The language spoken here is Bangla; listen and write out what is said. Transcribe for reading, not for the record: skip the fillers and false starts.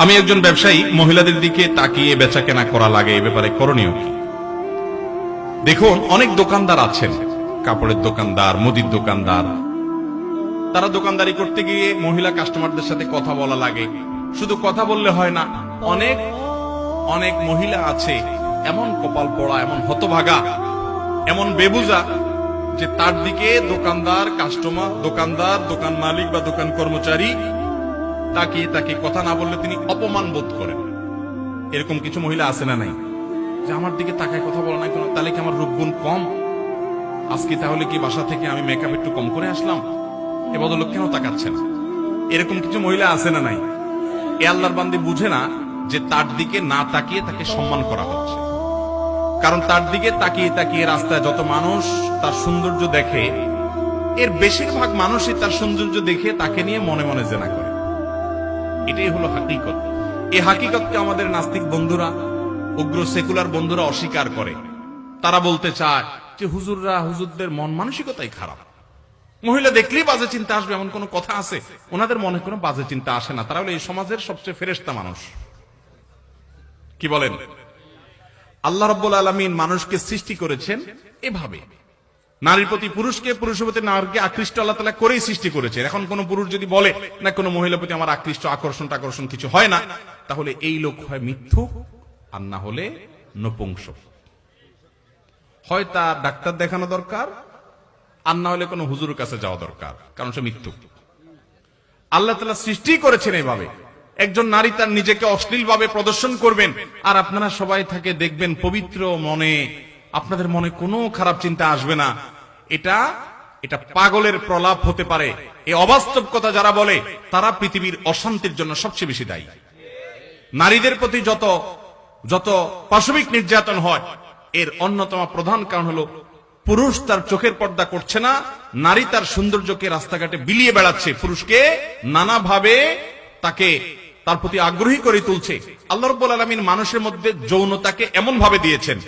আমি একজন ব্যবসায়ী, মহিলাদের দিকে তাকিয়ে বেচা কেনা করা লাগে, এ ব্যাপারে করণীয় কি? দেখুন, অনেক দোকানদার আছেন, কাপড়ের দোকানদার, মুদির দোকানদার, তারা দোকানদারি করতে গিয়ে মহিলা কাস্টমারদের সাথে কথা বলা লাগে। শুধু কথা বললে হয় না, অনেক অনেক মহিলা আছে এমন কপাল পড়া, এমন হতভাগা, এমন বেবুজা যে তার দিকে দোকানদার, কাস্টমার, দোকান মালিক বা দোকান কর্মচারী তাকিয়ে তাকে কথা না বললে তিনি অপমান বোধ করেন। এরকম কিছু মহিলা আছে না নাই, যে আমার দিকে তাকায় কথা বলে না কেন, তাহলে কি আমার রূপগুণ কম? আজকে তাহলে কি বাসা থেকে আমি মেকআপ একটু কম করে আসলাম, এ বদলোক কেন তাকাচ্ছে না? এরকম কিছু মহিলা আছে না নাই? এ আল্লাহর বান্দী বুঝে না যে তার দিকে না তাকিয়ে তাকে সম্মান করা হচ্ছে। কারণ তার দিকে তাকিয়ে তাকিয়ে রাস্তায় যত মানুষ তার সৌন্দর্য দেখে, এর বেশিরভাগ মানুষই তার সৌন্দর্য দেখে তাকে নিয়ে মনে মনে জেনা করে। এটাই হলো হাকিকত। এই হাকিকতকে আমাদের নাস্তিক বন্ধুরা, উগ্র সেকুলার বন্ধুরা অস্বীকার করে। তারা বলতে চায় যে হুজুরদের মন মানসিকতাই খারাপ, মহিলা দেখলেই বাজে চিন্তা আসবে, এমন কোন কথা আছে? ওনাদের মনে কোনো বাজে চিন্তা আসে না, তারা হলো এই সমাজের সবচেয়ে ফেরেশতা মানুষ। কি বলেন? আল্লাহ রাব্বুল আলামিন মানুষকে সৃষ্টি করেছেন এভাবে, নারীর প্রতি পুরুষকে, পুরুষের প্রতি নারীকে আকৃষ্ট আল্লাহ তাআলা করেই সৃষ্টি করেছেন। এখন কোন পুরুষ যদি বলে না কোনো মহিলার প্রতি আমার আকৃষ্ট, আকর্ষণ কিছু হয় না, তাহলে এই লোক হয় মিথ্যুক, আর না হলে নপুংসক। হয় তার ডাক্তার দেখানো দরকার, আর না হলে কোনো হুজুরের কাছে যাওয়া দরকার, কারণ সে মিথ্যুক। আল্লাহ তাআলা সৃষ্টি করেছেন এভাবে। একজন নারী তার নিজেকে অশ্লীল ভাবে প্রদর্শন করবেন, আর আপনারা সবাই থাকে দেখবেন পবিত্র মনে, আপনাদের মনে কোনো খারাপ চিন্তা আসবে না। এটা পাগলের প্রলাপ হতে পারে। এই অবাস্তব কথা যারা বলে তারা পৃথিবীর অশান্তির জন্য সবচেয়ে বেশি দায়ী। নারীদের প্রতি যত পাশবিক নির্যাতন হয়, এর অন্যতম প্রধান কারণ হলো পুরুষ তার চোখের পর্দা করছে না, নারী তার সৌন্দর্যকে রাস্তাঘাটে বিলিয়ে বেড়াচ্ছে, পুরুষকে নানাভাবে তার প্রতি আগ্রহী করে তুলছে। আল্লাহ রাব্বুল আলামিন মানুষের মধ্যে যৌনতাকে এমন ভাবে দিয়েছেন